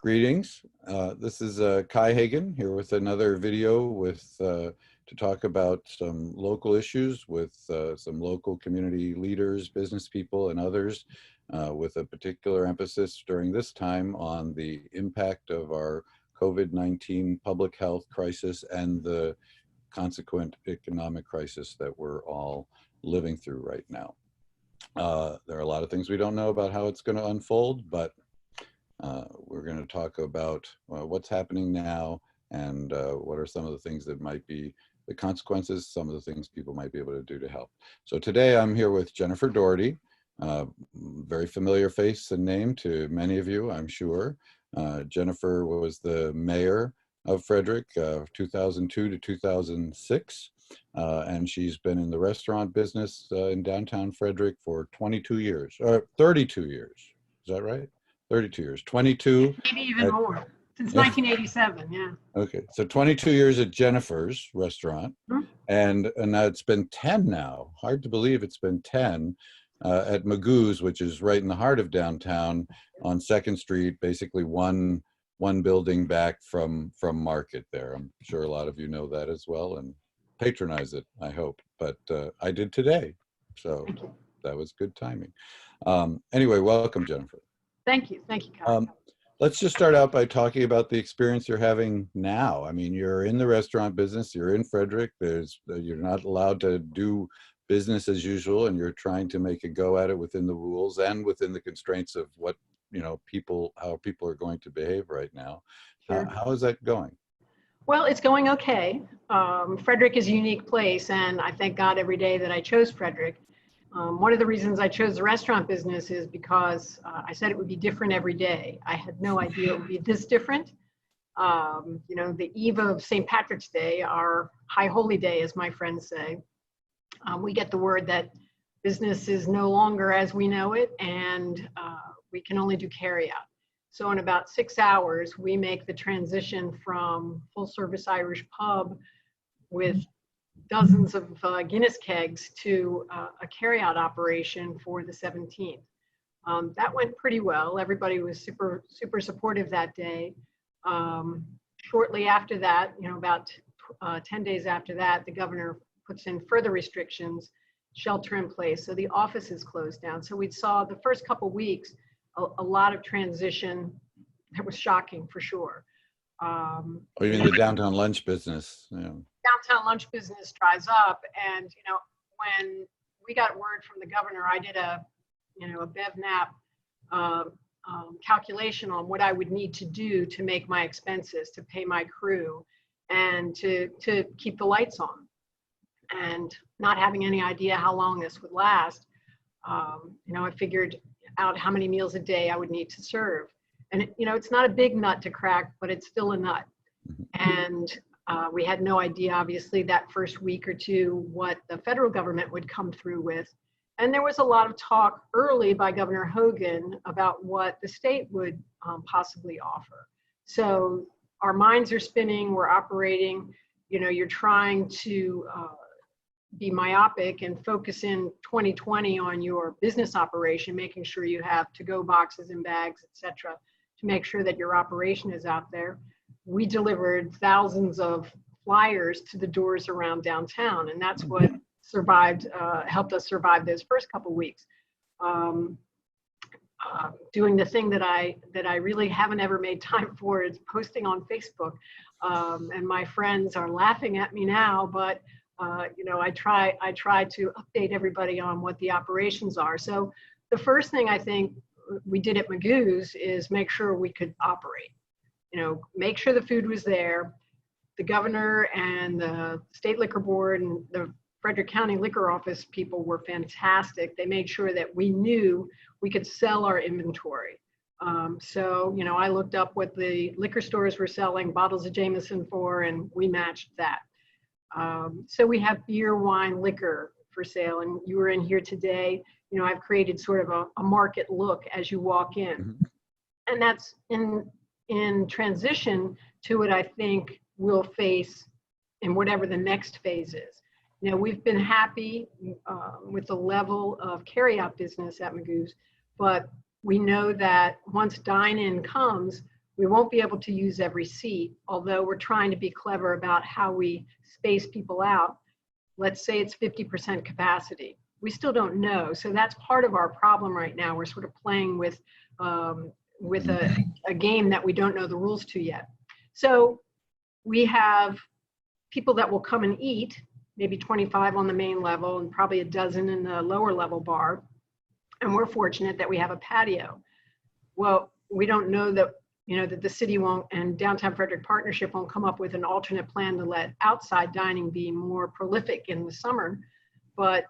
Greetings. This is Kai Hagen here with another video to talk about some local issues with some local community leaders, business people, and others with a particular emphasis during this time on the impact of our COVID-19 public health crisis and the consequent economic crisis that we're all living through right now. There are a lot of things we don't know about how it's going to unfold, but we're going to talk about what's happening now and what are some of the things that might be the consequences, some of the things people might be able to do to help. So today I'm here with Jennifer Dougherty, very familiar face and name to many of you, I'm sure. Jennifer was the mayor of Frederick 2002 to 2006. And she's been in the restaurant business in downtown Frederick for 22 years, or 32 years. Is that right? 32 years, 22. Maybe even more, since 1987, yeah. Okay, so 22 years at Jennifer's restaurant, and now it's been 10 now. Hard to believe it's been 10 at Magoo's, which is right in the heart of downtown on 2nd Street, basically one building back from Market there. I'm sure a lot of you know that as well and patronize it, I hope, but I did today, so that was good timing. Anyway, welcome, Jennifer. Thank you, Kyle. Let's just start out by talking about the experience you're having now. I mean, you're in the restaurant business, you're in Frederick, you're not allowed to do business as usual, and you're trying to make a go at it within the rules and within the constraints of what, how people are going to behave right now. Sure. How is that going? Well, it's going okay. Frederick is a unique place, and I thank God every day that I chose Frederick. One of the reasons I chose the restaurant business is because I said it would be different every day. I had no idea it would be this different. The eve of St. Patrick's Day, our high holy day, as my friends say, we get the word that business is no longer as we know it, and we can only do carry out. So in about 6 hours, we make the transition from full service Irish pub with dozens of Guinness kegs to a carryout operation for the 17th. That went pretty well. Everybody was super supportive that day. Shortly after that, about 10 days after that, the governor puts in further restrictions, shelter in place. So the office is closed down. So we saw the first couple weeks, a lot of transition. That was shocking for sure. Or even the downtown lunch business. Yeah. Downtown lunch business dries up, and when we got word from the governor, I did a BevNap calculation on what I would need to do to make my expenses, to pay my crew, and to keep the lights on. And not having any idea how long this would last, I figured out how many meals a day I would need to serve. And it's not a big nut to crack, but it's still a nut. And we had no idea, obviously, that first week or two what the federal government would come through with. And there was a lot of talk early by Governor Hogan about what the state would possibly offer. So our minds are spinning, we're operating, you're trying to be myopic and focus in 2020 on your business operation, making sure you have to-go boxes and bags, etc., to make sure that your operation is out there. We delivered thousands of flyers to the doors around downtown, and that's what helped us survive those first couple weeks. Doing the thing that I really haven't ever made time for is posting on Facebook, and my friends are laughing at me now, but I try to update everybody on what the operations are. So the first thing I think we did at Magoo's is make sure we could operate. Make sure the food was there. The governor and the state liquor board and the Frederick County Liquor Office people were fantastic. They made sure that we knew we could sell our inventory. So I looked up what the liquor stores were selling bottles of Jameson for, and we matched that. So we have beer, wine, liquor for sale, and you were in here today. I've created sort of a market look as you walk in, and that's in transition to what I think we'll face in whatever the next phase is. We've been happy with the level of carryout business at Magoo's, but we know that once dine-in comes, We won't be able to use every seat, although we're trying to be clever about how we space people out. Let's say it's 50% capacity. We still don't know. So that's part of our problem right now. We're sort of playing with a game that we don't know the rules to yet. So we have people that will come and eat, maybe 25 on the main level and probably a dozen in the lower level bar. And we're fortunate that we have a patio. Well, we don't know that, that the city won't, and Downtown Frederick Partnership won't come up with an alternate plan to let outside dining be more prolific in the summer. But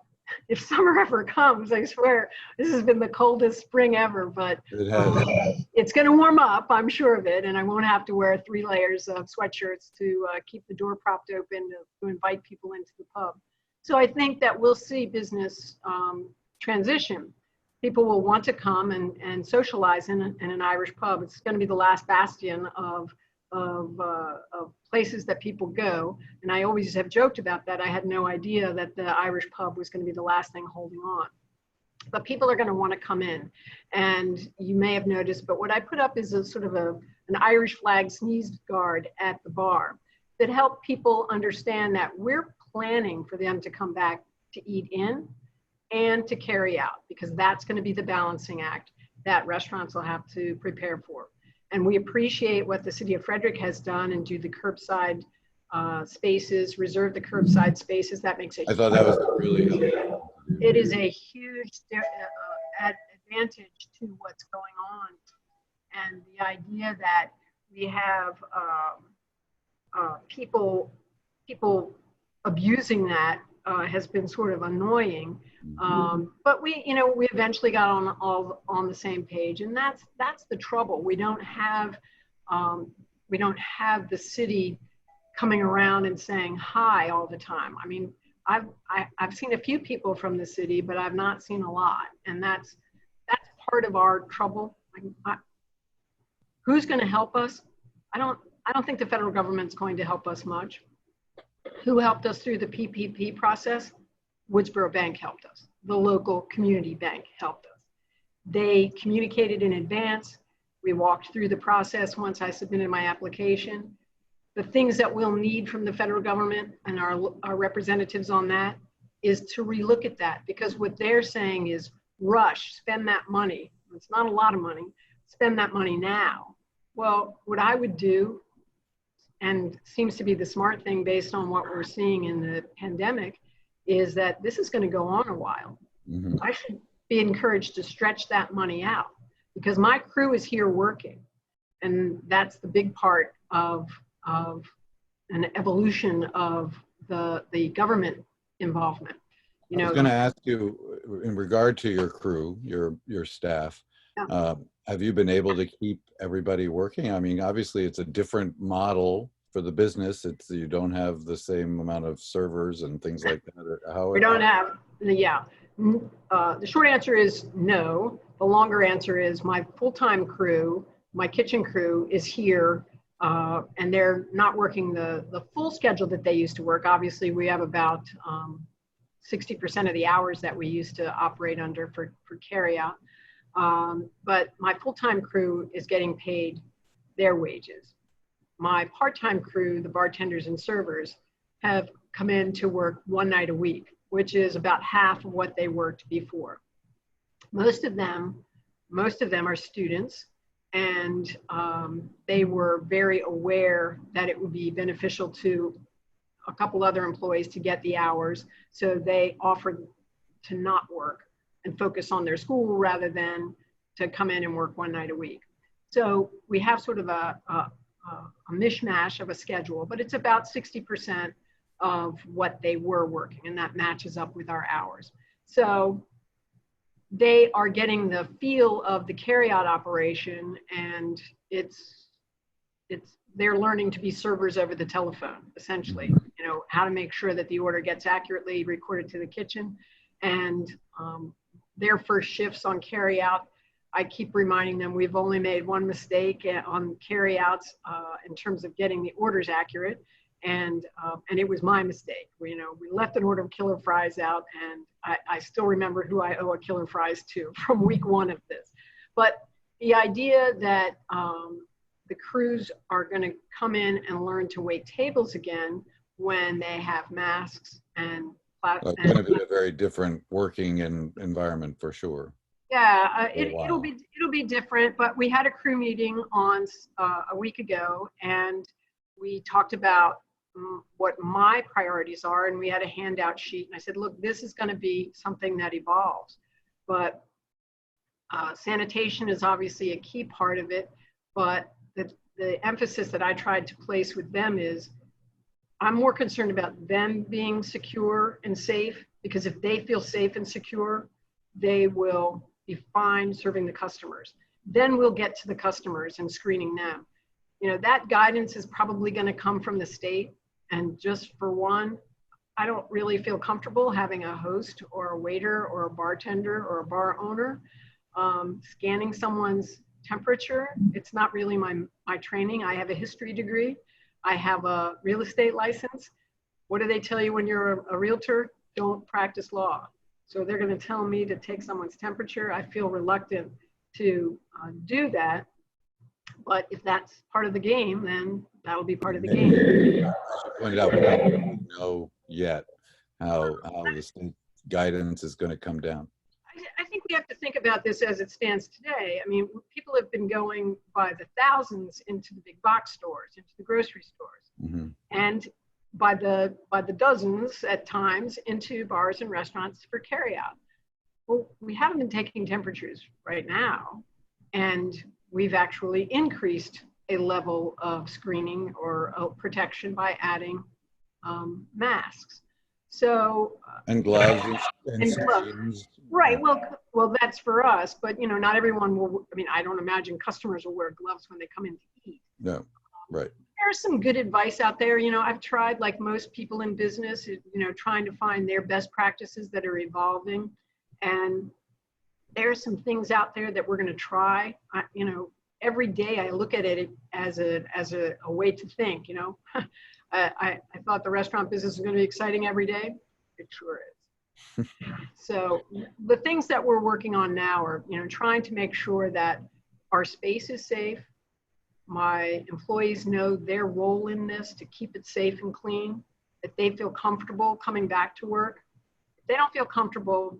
if summer ever comes, I swear, this has been the coldest spring ever, but it's going to warm up, I'm sure of it, and I won't have to wear 3 layers of sweatshirts to keep the door propped open to invite people into the pub. So I think that we'll see business transition. People will want to come and socialize in an Irish pub. It's going to be the last bastion of places that people go. And I always have joked about that. I had no idea that the Irish pub was going to be the last thing holding on. But people are going to want to come in. And you may have noticed, but what I put up is a sort of an Irish flag sneeze guard at the bar that help people understand that we're planning for them to come back to eat in and to carry out, because that's going to be the balancing act that restaurants will have to prepare for. And we appreciate what the city of Frederick has done and do the curbside spaces, reserve the curbside spaces. That makes I thought that was really helpful. It is a huge advantage to what's going on. And the idea that we have people abusing that has been sort of annoying. But we eventually got on the same page, and that's the trouble. We don't have the city coming around and saying hi all the time. I mean, I've seen a few people from the city, but I've not seen a lot, and that's part of our trouble. Who's going to help us? I don't think the federal government's going to help us much. Who helped us through the PPP process? Woodsboro Bank helped us. The local community bank helped us. They communicated in advance. We walked through the process once I submitted my application. The things that we'll need from the federal government and our representatives on that is to relook at that, because what they're saying is rush, spend that money. It's not a lot of money, spend that money now. Well, what I would do, and seems to be the smart thing based on what we're seeing in the pandemic, is that this is going to go on a while. Mm-hmm. I should be encouraged to stretch that money out, because my crew is here working. And that's the big part of an evolution of the government involvement. I was going to ask you, in regard to your crew, your staff, yeah. Have you been able to keep everybody working? I mean, obviously it's a different model for the business. You don't have the same amount of servers and things like that. We don't have, yeah. The short answer is no. The longer answer is my full-time crew, my kitchen crew is here, and they're not working the full schedule that they used to work. Obviously, we have about 60% of the hours that we used to operate under for carryout. But my full-time crew is getting paid their wages. My part-time crew, the bartenders and servers, have come in to work 1 night a week, which is about half of what they worked before. Most of them are students, and they were very aware that it would be beneficial to a couple other employees to get the hours, so they offered to not work and focus on their school rather than to come in and work 1 night a week. So we have sort of a mishmash of a schedule, but it's about 60% of what they were working, and that matches up with our hours. So they are getting the feel of the carryout operation, and they're learning to be servers over the telephone, essentially. You know, how to make sure that the order gets accurately recorded to the kitchen, and their first shifts on carryout, I keep reminding them we've only made one mistake on carryouts in terms of getting the orders accurate, and it was my mistake. We left an order of killer fries out, and I still remember who I owe a killer fries to from week 1 of this. But the idea that the crews are going to come in and learn to wait tables again when they have masks and It's going to be a very different working environment for sure. yeah, it'll be different. But we had a crew meeting on a week ago, and we talked about what my priorities are, and we had a handout sheet. And I said, look, this is going to be something that evolves, but sanitation is obviously a key part of it. But the emphasis that I tried to place with them is, I'm more concerned about them being secure and safe, because if they feel safe and secure, they will be fine serving the customers. Then we'll get to the customers and screening them. You know, that guidance is probably going to come from the state. And just for one, I don't really feel comfortable having a host or a waiter or a bartender or a bar owner scanning someone's temperature. It's not really my training. I have a history degree. I have a real estate license. What do they tell you when you're a realtor? Don't practice law. So they're going to tell me to take someone's temperature. I feel reluctant to do that. But if that's part of the game, then that'll be part of the game. As you pointed out, we don't know yet how the state guidance is going to come down. I think we have to think about this as it stands today. I mean, people have been going by the thousands into the big box stores, into the grocery stores, Mm-hmm. and by the dozens at times into bars and restaurants for carryout. Well, we haven't been taking temperatures right now, and we've actually increased a level of screening or protection by adding masks. So And gloves and gloves. Right. Well, that's for us, but not everyone will. I mean, I don't imagine customers will wear gloves when they come in to eat. No, right. There's some good advice out there. I've tried, like most people in business, trying to find their best practices that are evolving, and there's some things out there that we're going to try. Every day I look at it as a way to think. I thought the restaurant business was going to be exciting every day. It sure is. So the things that we're working on now are, trying to make sure that our space is safe. My employees know their role in this to keep it safe and clean, that they feel comfortable coming back to work. If they don't feel comfortable,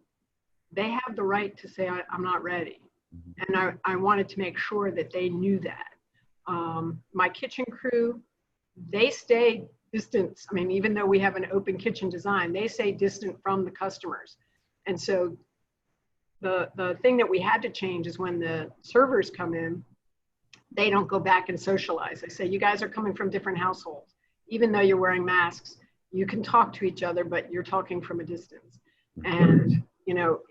they have the right to say, I'm not ready. And I wanted to make sure that they knew that. My kitchen crew, they stay distant. I mean, even though we have an open kitchen design, they stay distant from the customers. And so the thing that we had to change is when the servers come in, they don't go back and socialize. They say, you guys are coming from different households. Even though you're wearing masks, you can talk to each other, but you're talking from a distance. And,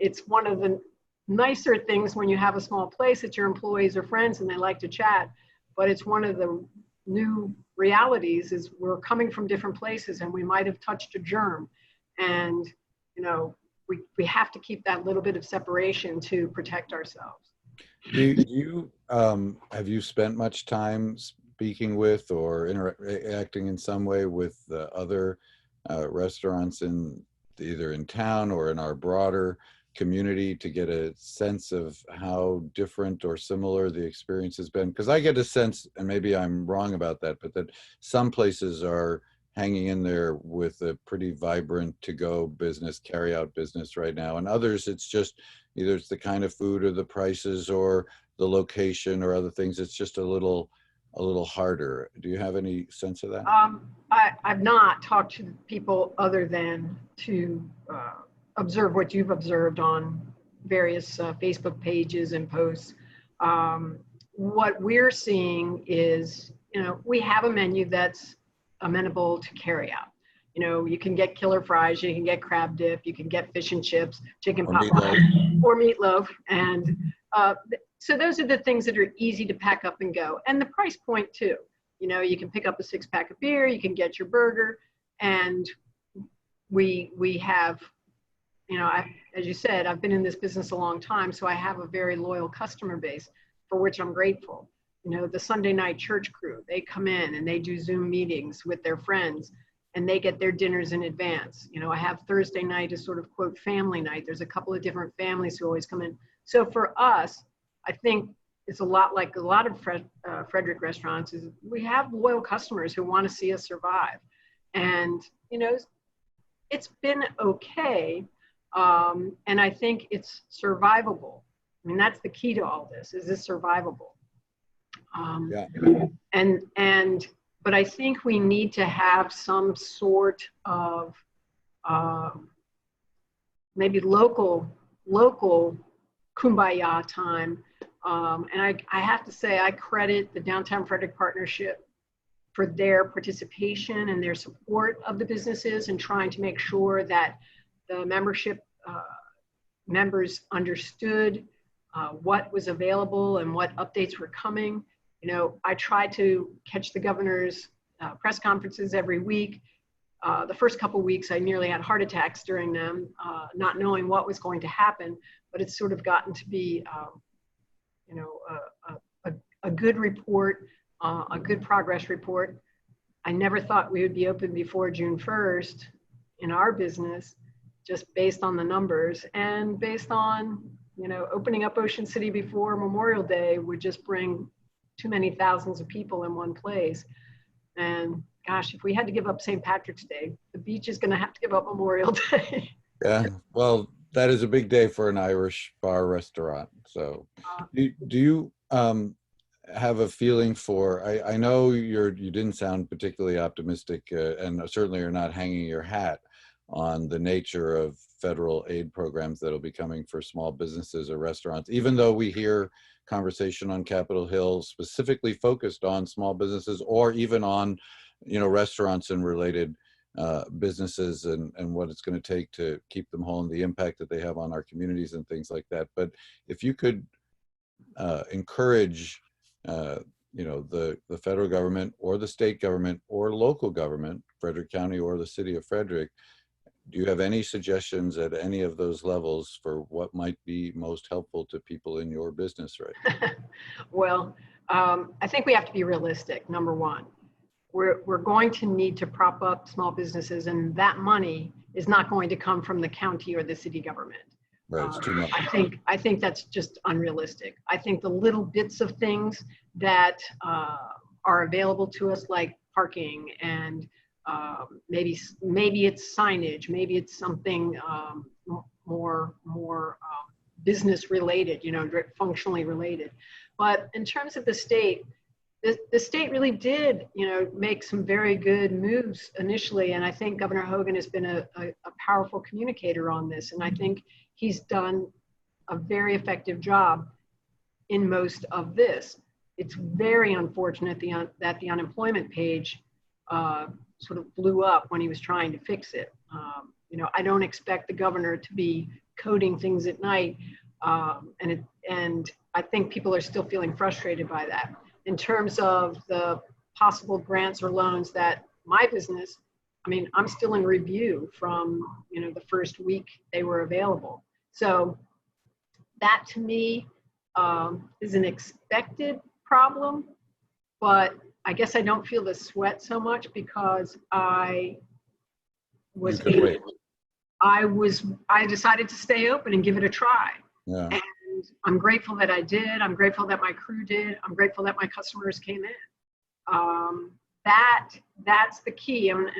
it's one of the nicer things when you have a small place that your employees are friends and they like to chat, but it's one of the new realities is we're coming from different places and we might have touched a germ. And, we have to keep that little bit of separation to protect ourselves. Have you spent much time speaking with or interacting in some way with other restaurants either in town or in our broader community to get a sense of how different or similar the experience has been? Because I get a sense, and maybe I'm wrong about that, but that some places are hanging in there with a pretty vibrant to-go business, carry-out business right now, and others it's just either it's the kind of food or the prices or the location or other things. It's just a little harder. Do you have any sense of that? I've not talked to people other than to observe what you've observed on various Facebook pages and posts. What we're seeing is, we have a menu that's amenable to carry out. You can get killer fries, you can get crab dip, you can get fish and chips, chicken pot pie, or meatloaf. And so those are the things that are easy to pack up and go. And the price point too. You can pick up a 6-pack of beer, you can get your burger, and we have, as you said, I've been in this business a long time, so I have a very loyal customer base for which I'm grateful. The Sunday night church crew, they come in and they do Zoom meetings with their friends and they get their dinners in advance. I have Thursday night as sort of quote family night. There's a couple of different families who always come in. So for us, I think is a lot like a lot of Frederick restaurants, is we have loyal customers who want to see us survive. And, you know, it's been okay. And I think it's survivable. I mean, that's the key to all this, is this survivable? Yeah. But I think we need to have some sort of maybe local kumbaya time. And I have to say, I credit the Downtown Frederick Partnership for their participation and their support of the businesses and trying to make sure that the membership members understood what was available and what updates were coming. You know, I tried to catch the governor's press conferences every week. The first couple weeks, I nearly had heart attacks during them, not knowing what was going to happen. But it's sort of gotten to be, you know, a good report, a good progress report. I never thought we would be open before June 1st in our business, just based on the numbers and based on, you know, opening up Ocean City before Memorial Day would just bring too many thousands of people in one place. And gosh, if we had to give up St. Patrick's Day, the beach is going to have to give up Memorial Day. Yeah, well, that is a big day for an Irish bar restaurant. So do you have a feeling for, I know you didn't sound particularly optimistic and certainly are not hanging your hat on the nature of federal aid programs that'll be coming for small businesses or restaurants, even though we hear conversation on Capitol Hill specifically focused on small businesses or even on, you know, restaurants and related businesses and what it's going to take to keep them whole and the impact that they have on our communities and things like that. But if you could encourage, you know, the federal government or the state government or local government, Frederick County or the city of Frederick, do you have any suggestions at any of those levels for what might be most helpful to people in your business right now? Well, I think we have to be realistic, number one. We're going to need to prop up small businesses, and that money is not going to come from the county or the city government. Right, it's too much. I think that's just unrealistic. I think the little bits of things that are available to us, like parking and maybe it's signage, maybe it's something more business related, you know, functionally related. But in terms of the state, the state really did, you know, make some very good moves initially. And I think Governor Hogan has been a powerful communicator on this. And I think he's done a very effective job in most of this. It's very unfortunate that the unemployment page sort of blew up when he was trying to fix it. You know, I don't expect the governor to be coding things at night. And I think people are still feeling frustrated by that. In terms of the possible grants or loans that my business, I mean, I'm still in review from, you know, the first week they were available. So that to me is an expected problem, but I guess I don't feel the sweat so much because I decided to stay open and give it a try. Yeah. And I'm grateful that I did. I'm grateful that my crew did. I'm grateful that my customers came in. That's the key. And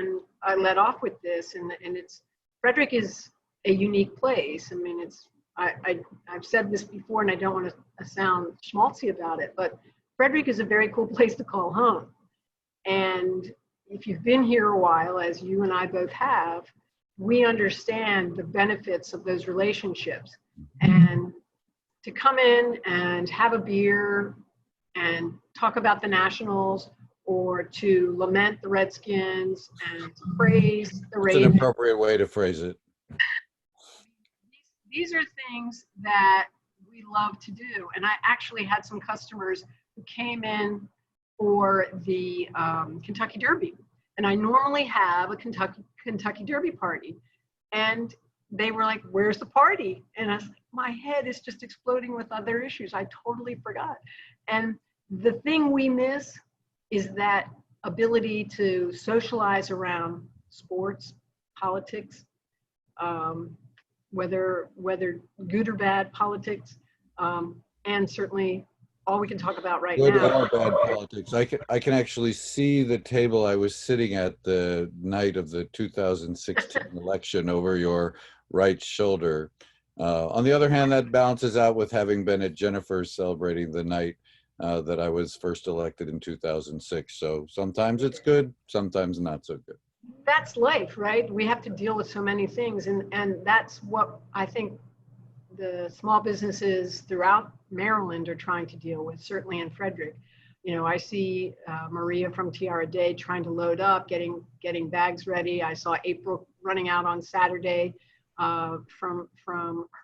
I led off with this, and it's, Frederick is a unique place. I mean, I've said this before, and I don't want to sound schmaltzy about it, but Frederick is a very cool place to call home. And if you've been here a while, as you and I both have, we understand the benefits of those relationships. And to come in and have a beer and talk about the Nationals, or to lament the Redskins and praise the Ravens. It's an appropriate way to phrase it. These are things that we love to do. And I actually had some customers who came in for the Kentucky Derby. And I normally have a Kentucky Derby party. And they were like, "Where's the party?" And I was like, my head is just exploding with other issues. I totally forgot. And the thing we miss is that ability to socialize around sports, politics, whether good or bad politics, and certainly all we can talk about right Good now. or bad politics. I can actually see the table I was sitting at the night of the 2016 election over your right shoulder. On the other hand, that balances out with having been at Jennifer's celebrating the night that I was first elected in 2006. So sometimes it's good, sometimes not so good. That's life, right? We have to deal with so many things. And that's what I think the small businesses throughout Maryland are trying to deal with, certainly in Frederick. You know, I see Maria from Tiara Day trying to load up, getting bags ready. I saw April running out on Saturday from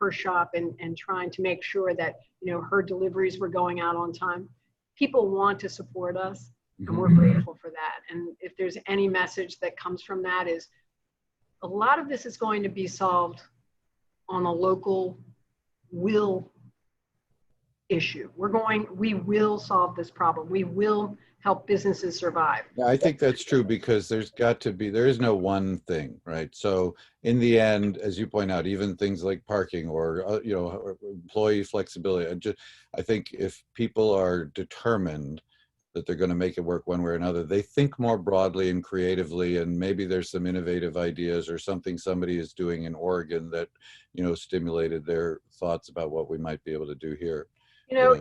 her shop and trying to make sure that, you know, her deliveries were going out on time. People want to support us, and we're grateful for that. And if there's any message that comes from that, is a lot of this is going to be solved on a local will issue. We will solve this problem. We will help businesses survive. Yeah, I think that's true, because there is no one thing, right? So in the end, as you point out, even things like parking or, you know, employee flexibility, I think if people are determined that they're going to make it work one way or another, they think more broadly and creatively, and maybe there's some innovative ideas or something somebody is doing in Oregon that, you know, stimulated their thoughts about what we might be able to do here. You know,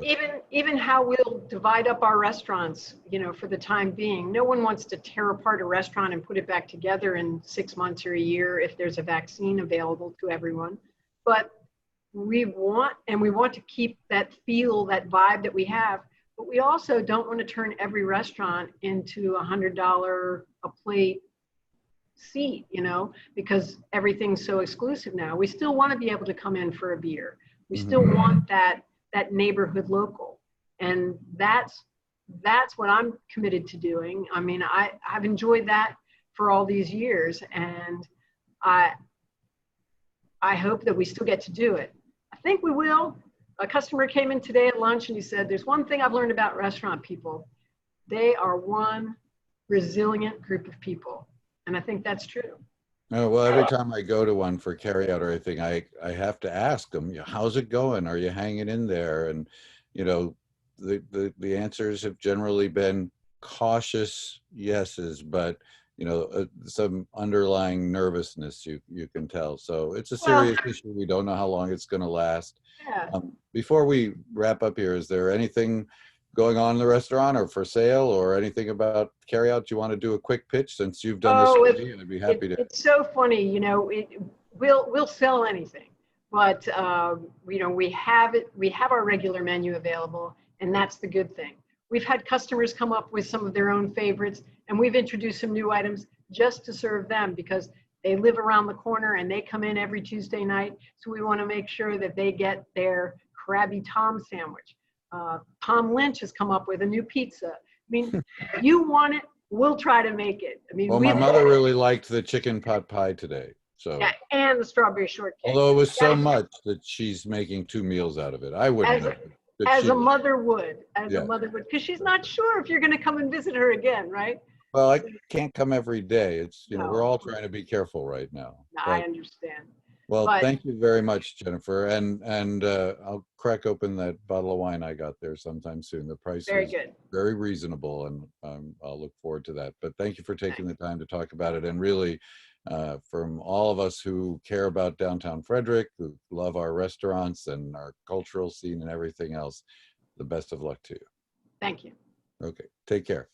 even how we'll divide up our restaurants, you know, for the time being. No one wants to tear apart a restaurant and put it back together in 6 months or a year if there's a vaccine available to everyone. But we want to keep that feel, that vibe that we have. But we also don't want to turn every restaurant into $100 a plate seat, you know, because everything's so exclusive now. We still want to be able to come in for a beer. We still want that neighborhood local. And that's what I'm committed to doing. I mean, I've enjoyed that for all these years, and I hope that we still get to do it. I think we will. A customer came in today at lunch and he said, there's one thing I've learned about restaurant people. They are one resilient group of people. And I think that's true. Oh, well, every time I go to one for carryout or anything, I have to ask them, you know, how's it going? Are you hanging in there? And, you know, the answers have generally been cautious yeses, but, you know, some underlying nervousness you can tell. So it's a serious issue. We don't know how long it's going to last. Yeah. Before we wrap up here, is there anything going on in the restaurant or for sale or anything about carryout you want to do a quick pitch, since you've done this for me? I'd be happy to. It's so funny, you know, we'll sell anything, but you know, we have our regular menu available, and that's the good thing. We've had customers come up with some of their own favorites, and we've introduced some new items just to serve them, because they live around the corner and they come in every Tuesday night. So we want to make sure that they get their Krabby Tom sandwich. Tom Lynch has come up with a new pizza. I mean, you want it, we'll try to make it. I mean, well, my mother really liked the chicken pot pie today. So yeah, and the strawberry shortcake. Although it was so much that she's making 2 meals out of it. I wouldn't have. As a mother would, because she's not sure if you're going to come and visit her again, right? Well, I can't come every day. It's, you know, we're all trying to be careful right now. I understand. Well, thank you very much, Jennifer. And I'll crack open that bottle of wine I got there sometime soon. The price is very reasonable, and I'll look forward to that. But thank you for taking the time to talk about it. And really, from all of us who care about downtown Frederick, who love our restaurants and our cultural scene and everything else, the best of luck to you. Thank you. Okay, take care.